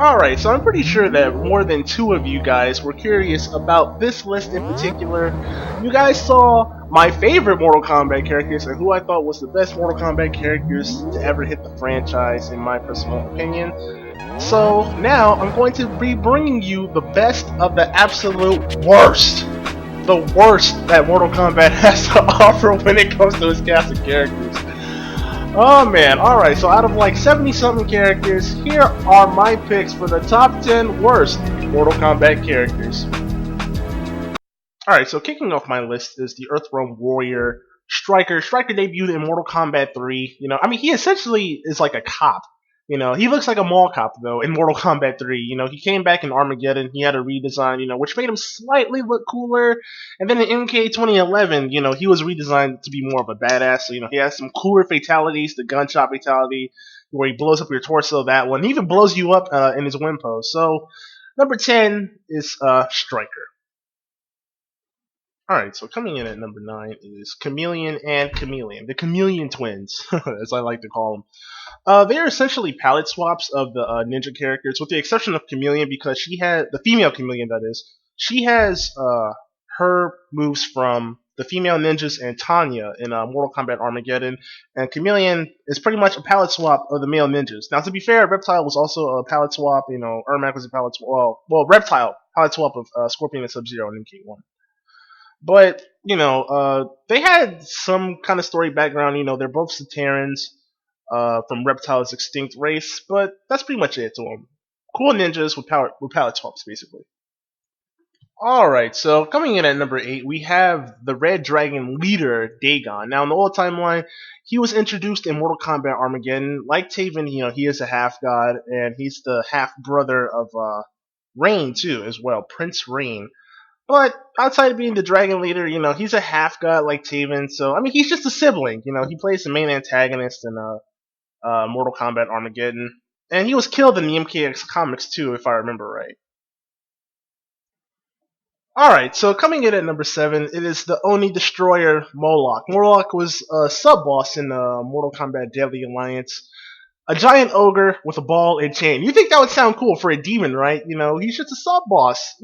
Alright, so I'm pretty sure that more than two of you guys were curious about this list in particular. You guys saw my favorite Mortal Kombat characters and who I thought was the best Mortal Kombat characters to ever hit the franchise, in my personal opinion. So now I'm going to be bringing you the best of the absolute worst. The worst that Mortal Kombat has to offer when it comes to its cast of characters. Oh man, alright, so out of like 70 something characters, here are my picks for the top 10 worst Mortal Kombat characters. Alright, so kicking off my list is the Earthrealm Warrior Striker. Striker debuted in Mortal Kombat 3. He essentially is like a cop. He looks like a mall cop though in Mortal Kombat 3. He came back in Armageddon. He had a redesign, which made him slightly look cooler. And then in MK 2011, he was redesigned to be more of a badass. So, he has some cooler fatalities, the gunshot fatality, where he blows up your torso, that one. He even blows you up in his win pose. So, number 10 is Striker. Alright, so coming in at number 9 is Chameleon and Chameleon, the Chameleon twins, as I like to call them. They are essentially palette swaps of the ninja characters, with the exception of Chameleon, because she had the female Chameleon. That is, she has her moves from the female ninjas and Tanya in Mortal Kombat Armageddon, and Chameleon is pretty much a palette swap of the male ninjas. Now, to be fair, Reptile was also a palette swap. Ermac was a palette swap. Well, Reptile palette swap of Scorpion and Sub-Zero in MK1. But they had some kind of story background. They're both Satarans from Reptile's extinct race, but that's pretty much it to them. Cool ninjas with palette swaps, basically. Alright, so coming in at number 8, we have the Red Dragon leader, Dagon. Now, in the old timeline, he was introduced in Mortal Kombat Armageddon. Like Taven, he is a half-god, and he's the half-brother of Rain, too, as well, Prince Rain. But outside of being the dragon leader, he's a half god like Taven, so he's just a sibling. He plays the main antagonist in Mortal Kombat Armageddon, and he was killed in the MKX comics too, if I remember right. Alright, so coming in at number 7, it is the Oni Destroyer Moloch. Moloch was a sub-boss in Mortal Kombat Deadly Alliance. A giant ogre with a ball and chain. You think that would sound cool for a demon, right? He's just a sub-boss.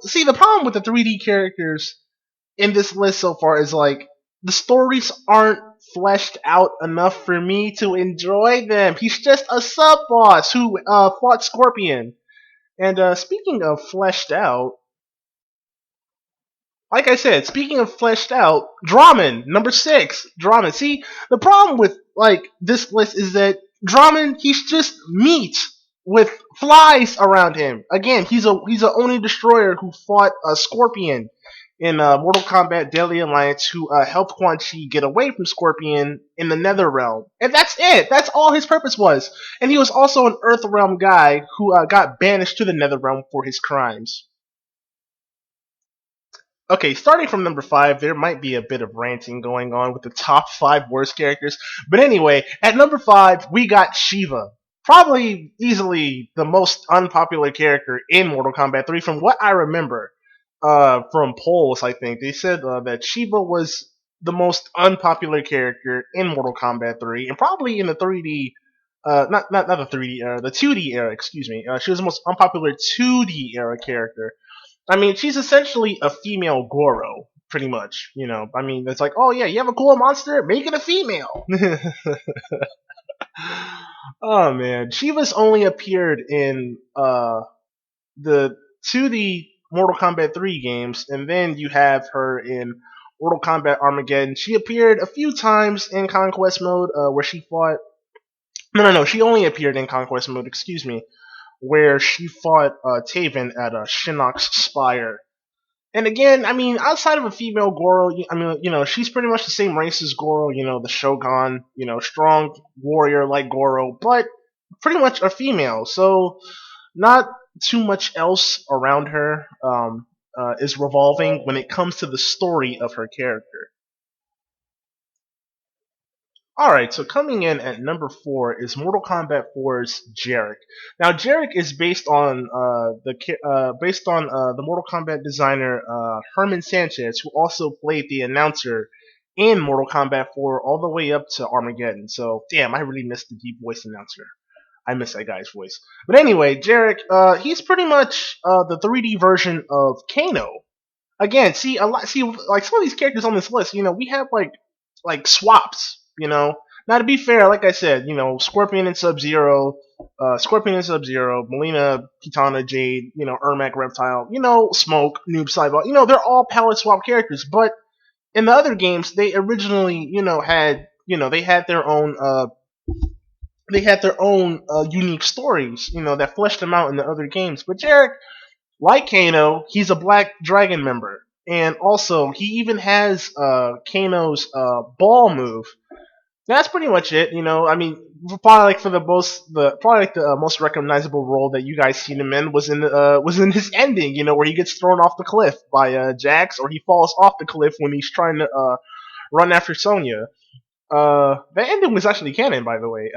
See, the problem with the 3D characters in this list so far is, like, the stories aren't fleshed out enough for me to enjoy them. He's just a sub-boss who fought Scorpion. And speaking of fleshed out, like I said, speaking of fleshed out, Draman, number 6. Draman. See, the problem with, like, this list is that Draman, he's just meat with flies around him. Again, he's a Oni Destroyer who fought a Scorpion in Mortal Kombat Deadly Alliance, who helped Quan Chi get away from Scorpion in the Nether Realm. And that's it. That's all his purpose was. And he was also an Earth Realm guy who got banished to the Nether Realm for his crimes. Okay, starting from number 5, there might be a bit of ranting going on with the top 5 worst characters. But anyway, at number 5, we got Sheeva. Probably easily the most unpopular character in Mortal Kombat 3 from what I remember. From polls, I think. They said that Sheeva was the most unpopular character in Mortal Kombat 3, and probably in the 3D, not the 3D era, the 2D era, excuse me. She was the most unpopular 2D era character. She's essentially a female Goro, pretty much. It's like, oh yeah, you have a cool monster, make it a female. Oh man, Sheeva's only appeared in the 2D Mortal Kombat 3 games, and then you have her in Mortal Kombat Armageddon. She appeared a few times in Conquest Mode, where she fought. No, she only appeared in Conquest Mode, excuse me, where she fought Taven at Shinnok's Spire. And again, outside of a female Goro, she's pretty much the same race as Goro, the Shogun, strong warrior like Goro, but pretty much a female, so not too much else around her is revolving when it comes to the story of her character. Alright, so coming in at number 4 is Mortal Kombat 4's Jarek. Now, Jarek is based on the Mortal Kombat designer Herman Sanchez, who also played the announcer in Mortal Kombat 4 all the way up to Armageddon. So, damn, I really missed the deep voice announcer. I miss that guy's voice. But anyway, Jarek, he's pretty much the 3D version of Kano. Again, see a lot. See, like some of these characters on this list, we have like swaps. Now to be fair, like I said, Scorpion and Sub-Zero, Melina, Kitana, Jade, Ermac, Reptile, Smoke, Noob, Saibot, they're all palette swap characters. But in the other games, they originally, they had their own, unique stories, that fleshed them out in the other games. But Jarek, like Kano, he's a Black Dragon member, and also he even has Kano's ball move. That's pretty much it. I mean, probably like the most recognizable role that you guys seen him in was in his ending. Where he gets thrown off the cliff by Jax, or he falls off the cliff when he's trying to run after Sonya. That ending was actually canon, by the way.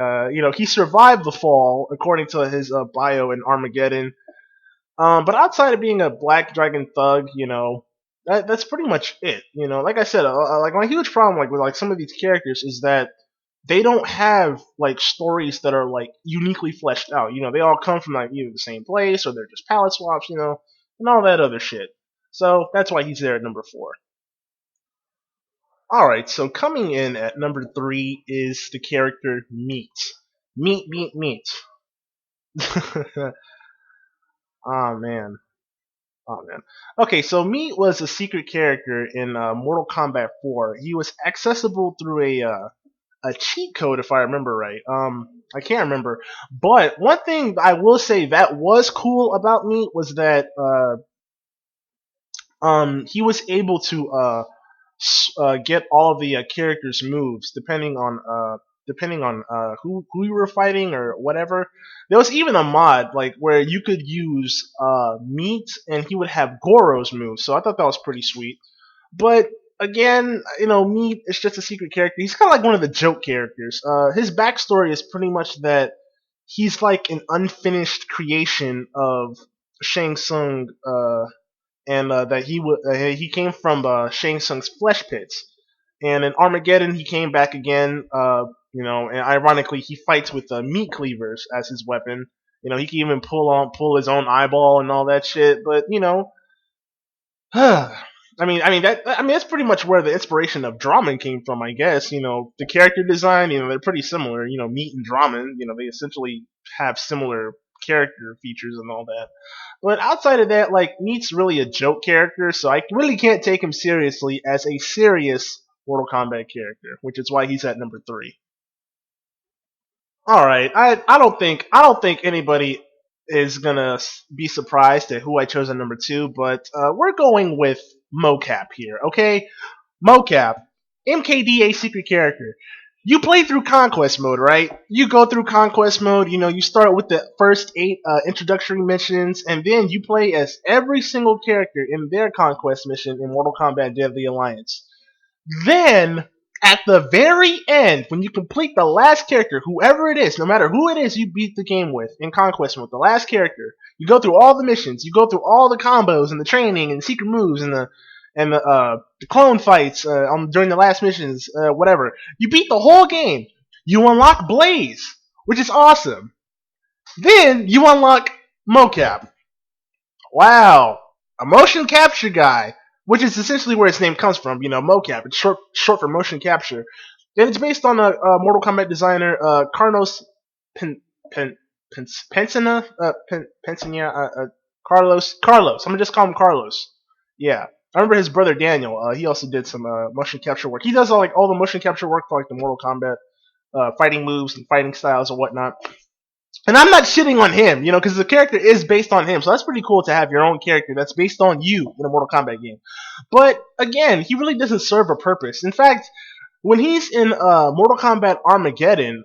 He survived the fall according to his bio in Armageddon. But outside of being a Black Dragon thug, that's pretty much it. Like I said, like my huge problem, like with like some of these characters, is that they don't have like stories that are like uniquely fleshed out. They all come from like either the same place or they're just palette swaps, and all that other shit. So that's why he's there at number 4. All right, so coming in at number 3 is the character Meat. Meat. Oh man. Oh man. Okay, so Meat was a secret character in Mortal Kombat 4. He was accessible through a cheat code, if I remember right. I can't remember. But one thing I will say that was cool about Meat was that he was able to get all of the characters' moves depending on who you were fighting or whatever. There was even a mod like where you could use Meat and he would have Goro's moves. So I thought that was pretty sweet. But again, Meat is just a secret character. He's kind of like one of the joke characters. His backstory is pretty much that he's like an unfinished creation of Shang Tsung, and that he came from Shang Tsung's flesh pits. And in Armageddon, he came back again. And ironically, he fights with meat cleavers as his weapon. He can even pull his own eyeball and all that shit. But that's pretty much where the inspiration of Draman came from, I guess. The character design, they're pretty similar. Meat and Draman, they essentially have similar character features and all that. But outside of that, like, Meat's really a joke character, so I really can't take him seriously as a serious Mortal Kombat character, which is why he's at number 3. All right, I don't think anybody is gonna be surprised at who I chose at number 2, but we're going with Mocap here, okay? Mocap, MKDA secret character. You play through Conquest mode, right? You go through Conquest mode, you start with the first 8 introductory missions, and then you play as every single character in their Conquest mission in Mortal Kombat Deadly Alliance. Then, at the very end, when you complete the last character, whoever it is, no matter who it is you beat the game with in Conquest mode, the last character, you go through all the missions, you go through all the combos and the training and the secret moves and the clone fights during the last missions, whatever. You beat the whole game. You unlock Blaze, which is awesome. Then you unlock Mocap. Wow, a motion capture guy, which is essentially where its name comes from. Mocap. It's short for motion capture, and it's based on a Mortal Kombat designer, Carlos Pensina, Carlos. I'm gonna just call him Carlos. Yeah, I remember his brother Daniel. He also did some motion capture work. He does all the motion capture work for like the Mortal Kombat fighting moves and fighting styles and whatnot. And I'm not shitting on him, because the character is based on him. So that's pretty cool to have your own character that's based on you in a Mortal Kombat game. But again, he really doesn't serve a purpose. In fact, when he's in Mortal Kombat Armageddon,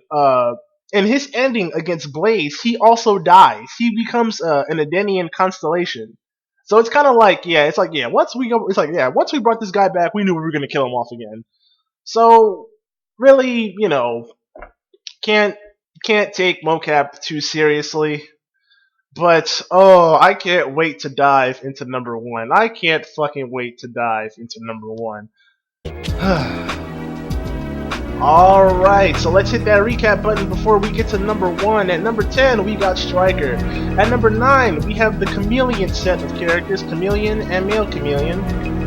in his ending against Blaze, he also dies. He becomes an Edenian constellation. So it's kind of like, once we brought this guy back, we knew we were gonna kill him off again. So really, can't take Mocap too seriously. But I can't wait to dive into number 1. I can't fucking wait to dive into number 1. Alright, so let's hit that recap button before we get to number 1. At number 10, we got Striker. At number 9, we have the Chameleon set of characters, Chameleon and Male Chameleon.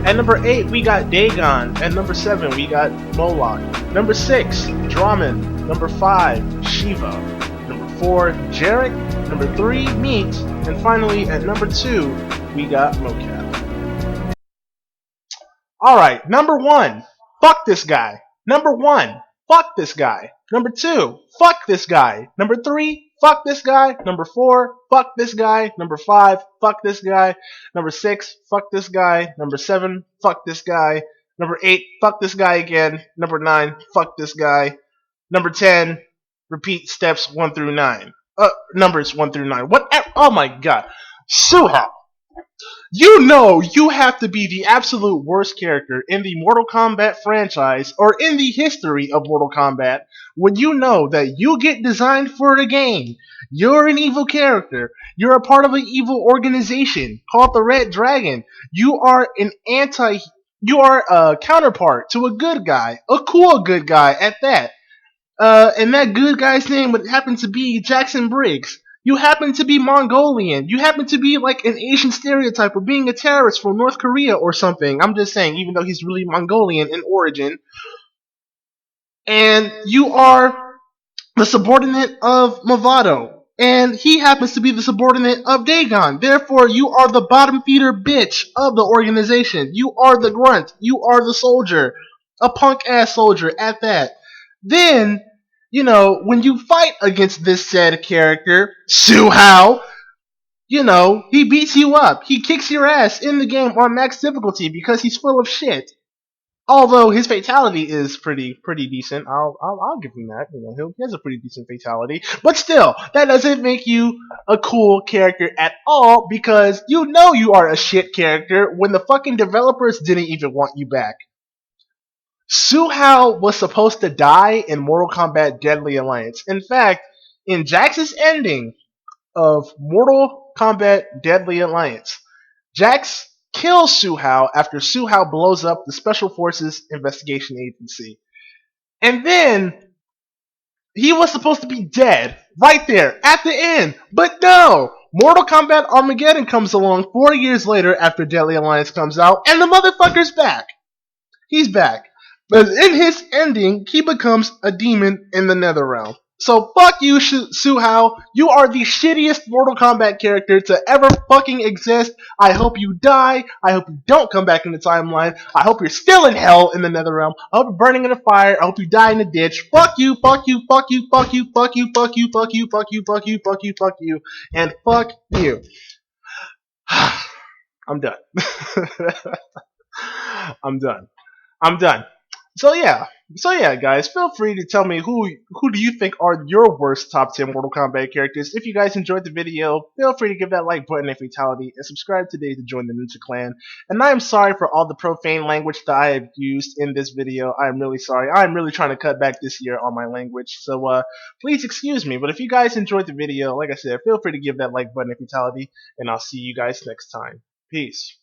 At number 8, we got Dagon. At number 7, we got Moloch. Number 6, Draman. Number 5, Sheeva. Number 4, Jarek. Number 3, Meat. And finally, at number 2, we got Mocap. Alright, number 1, fuck this guy. Number 1, fuck this guy. Number 2, fuck this guy. Number 3, fuck this guy. Number 4, fuck this guy. Number 5, fuck this guy. Number 6, fuck this guy. Number 7, fuck this guy. Number 8, fuck this guy again. Number 9, fuck this guy. Number 10, repeat steps 1 through 9. Numbers 1 through 9. What? Oh my god. Suha! You know you have to be the absolute worst character in the Mortal Kombat franchise or in the history of Mortal Kombat when you know that you get designed for the game. You're an evil character. You're a part of an evil organization called the Red Dragon. You are a counterpart to a good guy, a cool good guy at that. And that good guy's name would happen to be Jax Briggs. You happen to be Mongolian. You happen to be like an Asian stereotype of being a terrorist from North Korea or something. I'm just saying, even though he's really Mongolian in origin. And you are the subordinate of Movado. And he happens to be the subordinate of Dagon. Therefore, you are the bottom feeder bitch of the organization. You are the grunt. You are the soldier. A punk ass soldier at that. Then, you know, when you fight against this said character, Suhao, you know, he beats you up. He kicks your ass in the game on max difficulty because he's full of shit. Although his fatality is pretty decent. I'll give him that. You know, he has a pretty decent fatality. But still, that doesn't make you a cool character at all because you know you are a shit character when the fucking developers didn't even want you back. Suhao was supposed to die in Mortal Kombat Deadly Alliance. In fact, in Jax's ending of Mortal Kombat Deadly Alliance, Jax kills Suhao after Suhao blows up the Special Forces Investigation Agency. And then he was supposed to be dead right there at the end. But no! Mortal Kombat Armageddon comes along 4 years later after Deadly Alliance comes out, and the motherfucker's back. He's back. But in his ending, he becomes a demon in the Netherrealm. So fuck you, Suhao. You are the shittiest Mortal Kombat character to ever fucking exist. I hope you die. I hope you don't come back in the timeline. I hope you're still in hell in the Netherrealm. I hope you're burning in a fire. I hope you die in a ditch. Fuck you, fuck you, fuck you, fuck you, fuck you, fuck you, fuck you, fuck you, fuck you, fuck you, fuck you, and fuck you. I'm done. I'm done. I'm done. So yeah, guys, feel free to tell me who do you think are your worst top 10 Mortal Kombat characters. If you guys enjoyed the video, feel free to give that like button and fatality, and subscribe today to join the Ninja Clan. And I am sorry for all the profane language that I have used in this video. I am really sorry. I am really trying to cut back this year on my language, so please excuse me. But if you guys enjoyed the video, like I said, feel free to give that like button and fatality, and I'll see you guys next time. Peace.